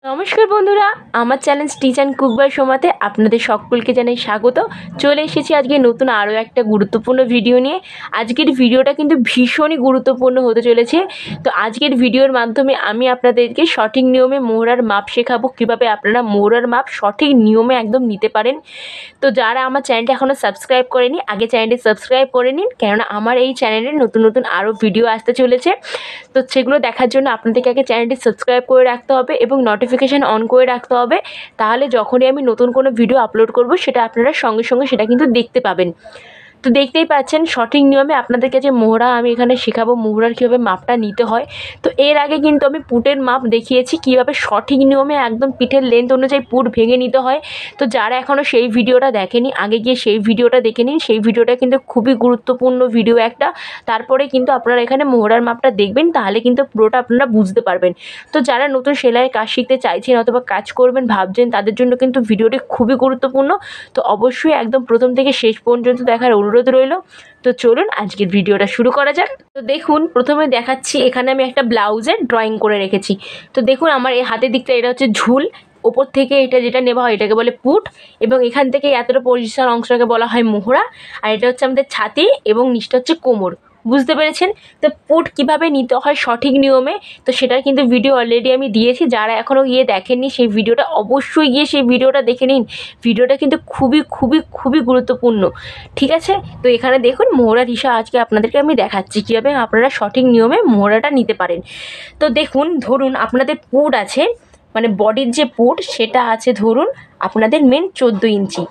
নমস্কার বন্ধুরা, আমার channel stitch and cook by সোমাতে আপনাদের সকলকে জানাই স্বাগত। চলে এসেছি আজকে নতুন আরও একটা গুরুত্বপূর্ণ ভিডিও নিয়ে। আজকের ভিডিওটা কিন্তু ভীষণই গুরুত্বপূর্ণ হতে চলেছে। তো আজকের ভিডিওর মাধ্যমে আমি আপনাদেরকে সঠিক নিয়মে মোহরার মাপ শেখাবো, কীভাবে আপনারা মোহরার মাপ সঠিক নিয়মে একদম নিতে পারেন। তো যারা আমার চ্যানেলটা এখনও সাবস্ক্রাইব করেনি, আগে চ্যানেলটি সাবস্ক্রাইব করে নিন, কেননা আমার এই চ্যানেলে নতুন নতুন আরও ভিডিও আসতে চলেছে। তো সেগুলো দেখার জন্য আপনাদেরকে আগে চ্যানেলটি সাবস্ক্রাইব করে রাখতে হবে এবং নোটিফিকেশান অন করে রাখতে হবে। তাহলে যখনই আমি নতুন কোনো ভিডিও আপলোড করব সেটা আপনারা সঙ্গে সঙ্গে সেটা কিন্তু দেখতে পাবেন। তো দেখতেই পাচ্ছেন সঠিক নিয়মে আপনাদেরকে যে মোহরা আমি এখানে শেখাবো, মোহরার কীভাবে মাপটা নিতে হয়। তো এর আগে কিন্তু আমি পুটের মাপ দেখিয়েছি, কীভাবে সঠিক নিয়মে একদম পিঠের লেন্থ অনুযায়ী পুট ভেঙে নিতে হয়। তো যারা এখনও সেই ভিডিওটা দেখেনি, আগে গিয়ে সেই ভিডিওটা দেখে নিন। সেই ভিডিওটা কিন্তু খুবই গুরুত্বপূর্ণ ভিডিও একটা। তারপরে কিন্তু আপনারা এখানে মোহরার মাপটা দেখবেন, তাহলে কিন্তু পুরোটা আপনারা বুঝতে পারবেন। তো যারা নতুন সেলাইয়ের কাজ শিখতে চাইছেন অথবা কাজ করবেন ভাবছেন, তাদের জন্য কিন্তু ভিডিওটি খুবই গুরুত্বপূর্ণ। তো অবশ্যই একদম প্রথম থেকে শেষ পর্যন্ত দেখার অনুরোধ রইল। তো চলুন আজকের ভিডিওটা শুরু করা যাক। তো দেখুন, প্রথমে দেখাচ্ছি এখানে আমি একটা ব্লাউজের ড্রয়িং করে রেখেছি। তো দেখুন আমার এই হাতের দিকটা এটা হচ্ছে ঝুল, ওপর থেকে এটা যেটা নেওয়া হয় এটাকে বলে পুট, এবং এখান থেকে এতটা পরিষ্কার অংশটাকে বলা হয় মোহরা। আর এটা হচ্ছে আমাদের ছাতি এবং নিচটা হচ্ছে কোমর। বুঝতে পেরেছেন? তো পুট কীভাবে নিতে হয় সঠিক নিয়মে, তো সেটার কিন্তু ভিডিও অলরেডি আমি দিয়েছি। যারা এখনও গিয়ে দেখেননি সেই ভিডিওটা অবশ্যই গিয়ে সেই ভিডিওটা দেখে নিন। ভিডিওটা কিন্তু খুবই খুবই খুবই গুরুত্বপূর্ণ, ঠিক আছে? তো এখানে দেখুন মোহরার হিসাব আজকে আপনাদেরকে আমি দেখাচ্ছি কীভাবে আপনারা সঠিক নিয়মে মোহরাটা নিতে পারেন। তো দেখুন, ধরুন আপনাদের পুট আছে, মানে বডির যে পুট সেটা আছে ধরুন আপনাদের মেন 14 ইঞ্চি।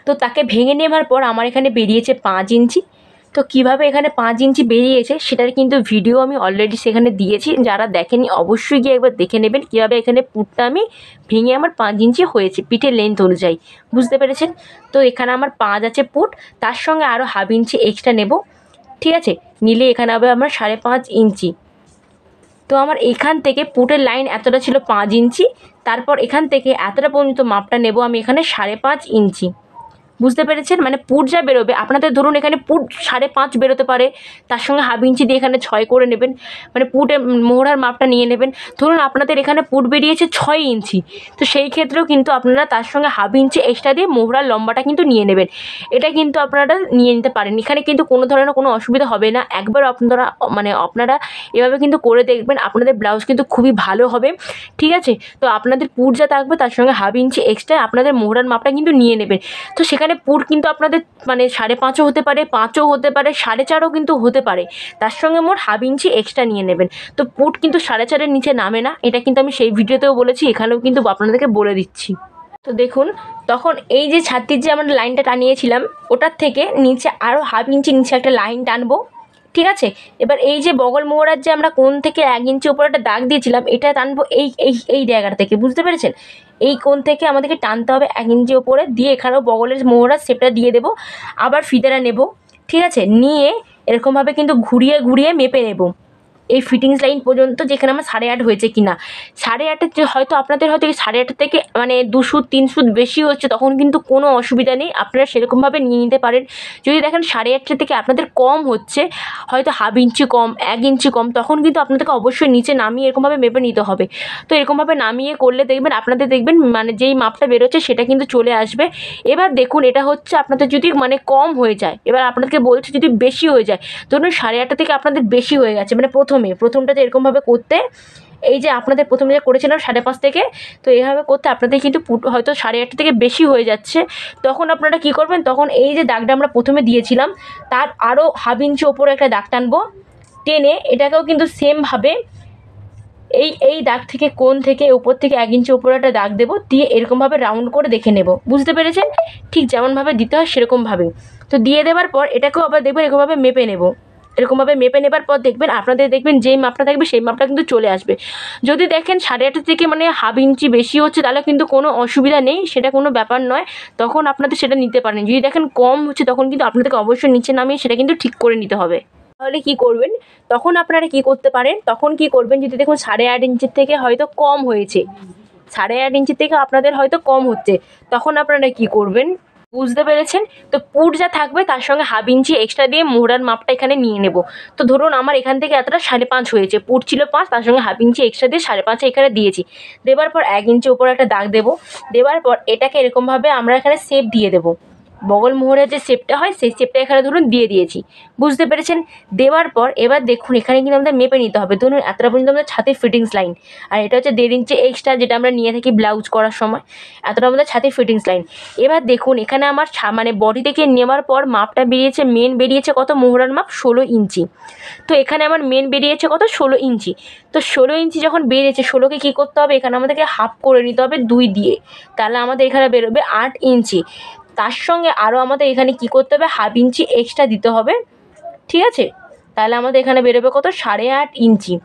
তো তাকে ভেঙে নেওয়ার পর আমার এখানে বেরিয়েছে 5 ইঞ্চি। তো কিভাবে এখানে 5 ইঞ্চি বেরিয়েছে সেটার কিন্তু ভিডিও আমি অলরেডি সেখানে দিয়েছি। যারা দেখেনি অবশ্যই গিয়ে একবার দেখে নেবেন কীভাবে এখানে পুটটা আমি ভেঙে আমার 5 ইঞ্চি হয়েছে পিঠের লেন্থ অনুযায়ী। বুঝতে পেরেছেন? তো এখানে আমার 5 আছে পুট, তার সঙ্গে আরও হাফ ইঞ্চি এক্সট্রা নেব, ঠিক আছে? নিলে এখানে হবে আমার 5.5 ইঞ্চি। তো আমার এখান থেকে পুটের লাইন এতটা ছিল 5 ইঞ্চি, তারপর এখান থেকে এতটা পর্যন্ত মাপটা নেব আমি এখানে 5.5 ইঞ্চি। বুঝতে পেরেছেন? মানে পুট যা বেরোবে আপনাদের, ধরুন এখানে পুট 5.5 বেরোতে পারে, তার সঙ্গে হাফ ইঞ্চি দিয়ে এখানে 6 করে নেবেন, মানে পুটে মোহরার মাপটা নিয়ে নেবেন। ধরুন আপনাদের এখানে পুট বেরিয়েছে 6 ইঞ্চি, তো সেই ক্ষেত্রেও কিন্তু আপনারা তার সঙ্গে হাফ ইঞ্চি এক্সট্রা দিয়ে মোহরার লম্বাটা কিন্তু নিয়ে নেবেন। এটা কিন্তু আপনারা নিয়ে নিতে পারেন, এখানে কিন্তু কোনো ধরনের কোনো অসুবিধা হবে না। একবার আপনারা এভাবে কিন্তু করে দেখবেন, আপনাদের ব্লাউজ কিন্তু খুবই ভালো হবে, ঠিক আছে? তো আপনাদের পুট যা থাকবে তার সঙ্গে হাফ ইঞ্চি এক্সট্রা আপনাদের মোহরার মাপটা কিন্তু নিয়ে নেবেন। তো সেখানে পুট কিন্তু আপনাদের মানে 5.5ও হতে পারে, 5ও হতে পারে, 4.5ও কিন্তু হতে পারে। তার সঙ্গে মোট হাফ ইঞ্চি এক্সট্রা নিয়ে নেবেন। তো পুট কিন্তু 4.5-এর নিচে নামে না, এটা কিন্তু আমি সেই ভিডিওতেও বলেছি, এখানেও কিন্তু আপনাদেরকে বলে দিচ্ছি। তো দেখুন, তখন এই যে ছাতির যে আমরা লাইনটা টানিয়েছিলাম ওটার থেকে নিচে আরও হাফ ইঞ্চি নিচে একটা লাইন টানবো, ঠিক আছে? এবার এই যে বগল মোহরার যে আমরা কোণ থেকে 1 ইঞ্চি উপরে একটা দাগ দিয়েছিলাম, এটা টানবো এই এই এই জায়গাটা থেকে। বুঝতে পেরেছেন? এই কোণ থেকে আমাদেরকে টানতে হবে 1 ইঞ্চি ওপরে, দিয়ে এখানেও বগলের মোহরার শেপটা দিয়ে দেবো। আবার ফিতাটা নেব, ঠিক আছে? নিয়ে এরকমভাবে কিন্তু ঘুরিয়ে ঘুরিয়ে মেপে নেব এই ফিটিংস লাইন পর্যন্ত, যেখানে আমার 8.5 হয়েছে কিনা। 8.5-এর যে হয়তো আপনাদের হয়তো 8.5 থেকে মানে 2 সুত 3 সুত বেশি হচ্ছে, তখন কিন্তু কোনো অসুবিধা নেই, আপনারা সেরকমভাবে নিয়ে নিতে পারেন। যদি দেখেন 8.5 থেকে আপনাদের কম হচ্ছে, হয়তো হাফ ইঞ্চি কম, 1 ইঞ্চি কম, তখন কিন্তু আপনাদেরকে অবশ্যই নিচে নামিয়ে এরকমভাবে মেপে নিতে হবে। তো এরকমভাবে নামিয়ে করলে দেখবেন আপনাদের মানে যেই মাপটা বেরোচ্ছে সেটা কিন্তু চলে আসবে। এবার দেখুন, এটা হচ্ছে আপনাদের যদি মানে কম হয়ে যায়, এবার আপনাদেরকে বলছে যদি বেশি হয়ে যায়, ধরুন 8.5 থেকে আপনাদের বেশি হয়ে গেছে, মানে প্রথমটাতে এরকমভাবে করতে, এই যে আপনাদের প্রথমে যে করেছিলাম 5.5 থেকে, তো এইভাবে করতে আপনাদের কিন্তু হয়তো 8.5 থেকে বেশি হয়ে যাচ্ছে। তখন আপনারা কি করবেন, তখন এই যে দাগটা আমরা প্রথমে দিয়েছিলাম তার আরও হাফ ইঞ্চি ওপরে একটা দাগ টানবো, টেনে এটাকেও কিন্তু সেমভাবে এই দাগ থেকে কোণ থেকে উপর থেকে 1 ইঞ্চি উপরে একটা দাগ দেবো, দিয়ে এরকমভাবে রাউন্ড করে দেখে নেব। বুঝতে পেরেছেন? ঠিক যেমনভাবে দিতে হয় সেরকমভাবে। তো দিয়ে দেওয়ার পর এটাকেও আবার দেখবেন এরকমভাবে মেপে নেব। এরকমভাবে মেপে নেবার পর দেখবেন আপনাদের যেই মাপটা থাকবে সেই মাপটা কিন্তু চলে আসবে। যদি দেখেন 8.5 থেকে মানে হাফ ইঞ্চি বেশি হচ্ছে, তাহলে কিন্তু কোনো অসুবিধা নেই, সেটা কোনো ব্যাপার নয়, তখন আপনাদের সেটা নিতে পারেন। যদি দেখেন কম হচ্ছে, তখন কিন্তু আপনাদেরকে অবশ্যই নিচে নামিয়ে সেটা কিন্তু ঠিক করে নিতে হবে। তাহলে কি করবেন, তখন আপনারা কি করতে পারেন, তখন কি করবেন, যদি দেখুন 8.5 ইঞ্চির থেকে হয়তো কম হয়েছে, 8.5 ইঞ্চির থেকে আপনাদের হয়তো কম হচ্ছে, তখন আপনারা কি করবেন, বুঝতে পেরেছেন? তো পুট যা থাকবে তার সঙ্গে 1/2 ইঞ্চি এক্সট্রা দিয়ে মোহরার মাপটা এখানে নিয়ে নেব। তো ধরুন আমার এখান থেকে এতটা 5.5 হয়েছে, পুট ছিল 5, তার সঙ্গে 1/2 ইঞ্চি এক্সট্রা দিয়ে 5.5 এখানে দিয়েছি। দেবার পর 1 ইঞ্চি উপরে একটা দাগ দেবো। দেওয়ার পর এটাকে এরকমভাবে আমরা এখানে শেপ দিয়ে দেবো। বগল মোহরের যে শেপটা হয় সেই শেপটা এখানে ধরুন দিয়ে দিয়েছি। বুঝতে পেরেছেন? দেওয়ার পর এবার দেখুন এখানে কিন্তু আমাদের মেপে নিতে হবে। ধরুন এতটা পর্যন্ত আমাদের ছাতির ফিটিংস লাইন, আর এটা হচ্ছে 1.5 ইঞ্চি এক্সট্রা যেটা আমরা নিয়ে থাকি ব্লাউজ করার সময়। এতটা আমাদের ছাতির ফিটিংস লাইন। এবার দেখুন এখানে আমার মানে বডি থেকে নেওয়ার পর মাপটা বেরিয়েছে, মেন বেরিয়েছে কত, মোহরার মাপ 16 ইঞ্চি। তো এখানে আমার মেন বেরিয়েছে কত, 16 ইঞ্চি। তো 16 ইঞ্চি যখন বেরিয়েছে, 16কে কী করতে হবে, এখানে আমাদেরকে হাফ করে নিতে হবে 2 দিয়ে, তাহলে আমাদের এখানে বেরোবে 8 ইঞ্চি। তার সঙ্গে আরও আমাদের এখানে কি করতে হবে, 1/2 ইঞ্চি এক্সট্রা দিতে হবে। ঠিক আছে? তাহলে আমাদের এখানে বেরোবে কত, 8.5 ইঞ্চি।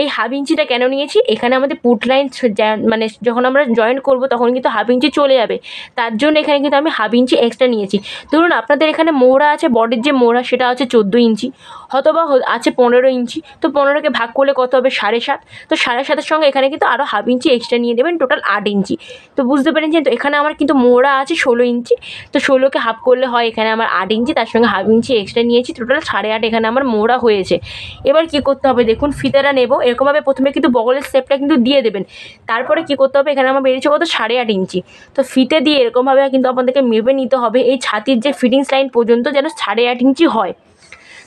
এই 1/2 ইঞ্চিটা কেন নিয়েছি, এখানে আমাদের পুট লাইন মানে যখন আমরা জয়েন করব তখন কিন্তু 1/2 ইঞ্চি চলে যাবে, তার জন্য এখানে কিন্তু আমি 1/2 ইঞ্চি এক্সট্রা নিয়েছি। ধরুন আপনাদের এখানে মোহরা আছে, বডির যে মোহরা সেটা আছে 14 ইঞ্চি, অথবা আছে 15 ইঞ্চি। তো 15কে ভাগ করলে কত হবে, 7.5। তো 7.5-এর সঙ্গে এখানে কিন্তু আরও 1/2 ইঞ্চি এক্সট্রা নিয়ে দেবেন, টোটাল 8 ইঞ্চি। তো বুঝতে পেরেছেন? তো এখানে আমার কিন্তু মোহরা আছে 16 ইঞ্চি, তো 16কে হাফ করলে হয় এখানে আমার 8 ইঞ্চি, তার সঙ্গে 1/2 ইঞ্চি এক্সট্রা নিয়েছি, টোটাল 8.5 এখানে আমার মোহরা হয়েছে। এবার কি করতে হবে দেখুন, ফিতাটা নেব এরকমভাবে, প্রথমে কিন্তু বগলের শেপটা কিন্তু দিয়ে দেবেন। তারপরে কি করতে হবে, এখানে আমার বেরিয়েছে কত, 8.5 ইঞ্চি। তো ফিতে দিয়ে এরকমভাবে কিন্তু আপনাদেরকে মেপে নিতে হবে এই ছাতির যে ফিটিংস লাইন পর্যন্ত যেন 8.5 ইঞ্চি হয়।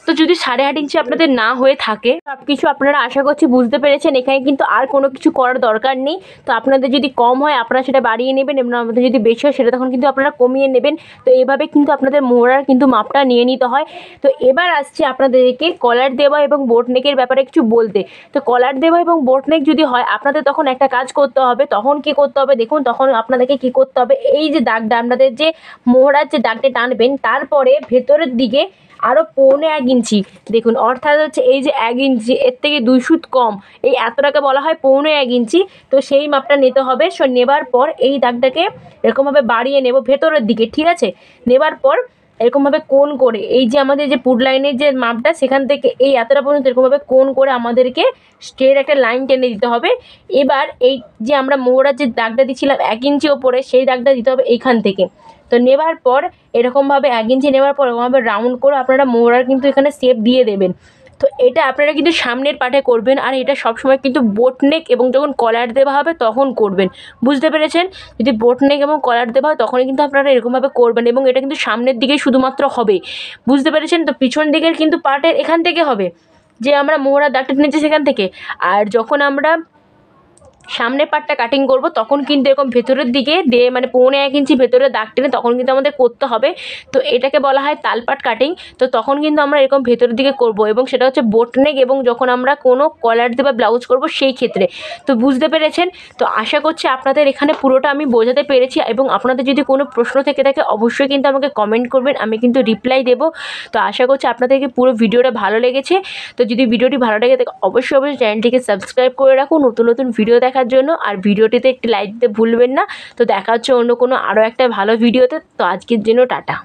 তো যদি 8.5 ইঞ্চি আপনাদের না হয়ে থাকে, সব কিছু আপনারা আশা করছি বুঝতে পেরেছেন। এখানে কিন্তু আর কোনো কিছু করার দরকার নেই। তো আপনাদের যদি কম হয় আপনারা সেটা বাড়িয়ে নেবেন, এবং আপনাদের যদি বেশি হয় সেটা তখন কিন্তু আপনারা কমিয়ে নেবেন। তো এভাবে কিন্তু আপনাদের মোহরার কিন্তু মাপটা নিয়ে নিতে হয়। তো এবার আসছে আপনাদেরকে কলার দেওয়া এবং বোট নেকের ব্যাপারে কিছু বলতে। তো কলার দেওয়া এবং বোট নেক যদি হয় আপনাদের তখন একটা কাজ করতে হবে। তখন কি করতে হবে দেখুন, তখন আপনাদেরকে কি করতে হবে, এই যে দাগটা আপনাদের যে মোহরার যে দাগটা টানবেন, তারপরে ভেতরের দিকে আরও 1.25 ইঞ্চি দেখুন, অর্থাৎ হচ্ছে এই যে 1 ইঞ্চি, এর থেকে 2 সুত কম, এই এতটাকে বলা হয় 1.25 ইঞ্চি। তো সেই মাপটা নিতে হবে। সো নেবার পর এই দাগটাকে এরকমভাবে বাড়িয়ে নেব ভেতরের দিকে। ঠিক আছে? নেবার পর এরকমভাবে কোণ করে এই যে আমাদের যে পুট লাইনের যে মাপটা, সেখান থেকে এই এতটা পর্যন্ত এরকমভাবে কোণ করে আমাদেরকে স্ট্রেট একটা লাইন টেনে দিতে হবে। এবার এই যে আমরা মোহরার যে দাগটা দিচ্ছিলাম 1 ইঞ্চি ওপরে, সেই দাগটা দিতে হবে এইখান থেকে। তো নেবার পর এরকমভাবে 1 ইঞ্চি নেওয়ার পর এরকমভাবে রাউন্ড করে আপনারা মোহরার কিন্তু এখানে শেপ দিয়ে দেবেন। তো এটা আপনারা কিন্তু সামনের পার্টে করবেন, আর এটা সবসময় কিন্তু বোট নেক এবং যখন কলার দেওয়া হবে তখন করবেন। বুঝতে পেরেছেন? যদি বোট নেক এবং কলার দেওয়া হয় তখনই কিন্তু আপনারা এরকমভাবে করবেন, এবং এটা কিন্তু সামনের দিকেই শুধুমাত্র হবে। বুঝতে পেরেছেন? তো পিছন দিকের কিন্তু পার্টের এখান থেকে হবে, যে আমরা মোহরার দাগটা টেনেছি সেখান থেকে। আর যখন আমরা সামনের পার্টটা কাটিং করব তখন কিন্তু এরকম ভেতরের দিকে দিয়ে মানে 1.25 ইঞ্চি ভেতরে দাগ টেনে তখন কিন্তু আমাদের করতে হবে। তো এটাকে বলা হয় তালপাট কাটিং। তো তখন কিন্তু আমরা এরকম ভেতরের দিকে করব, এবং সেটা হচ্ছে বোট নেক এবং যখন আমরা কোনো কলার দিয়ে বা ব্লাউজ করব সেই ক্ষেত্রে। তো বুঝতে পেরেছেন? তো আশা করছি আপনাদের এখানে পুরোটা আমি বোঝাতে পেরেছি, এবং আপনাদের যদি কোনো প্রশ্ন থেকে থাকে অবশ্যই কিন্তু আমাকে কমেন্ট করবেন, আমি কিন্তু রিপ্লাই দেবো। তো আশা করছি আপনাদেরকে পুরো ভিডিওটা ভালো লেগেছে। তো যদি ভিডিওটি ভালো লেগে থাকে অবশ্যই চ্যানেলটিকে সাবস্ক্রাইব করে রাখুন নতুন নতুন ভিডিও দেখার জন্য, আর ভিডিওটিতে একটি লাইক দিতে ভুলবেন না। তো দেখা হচ্ছে অন্য কোনো আরও একটা ভালো ভিডিওতে। তো আজকের জন্য টাটা।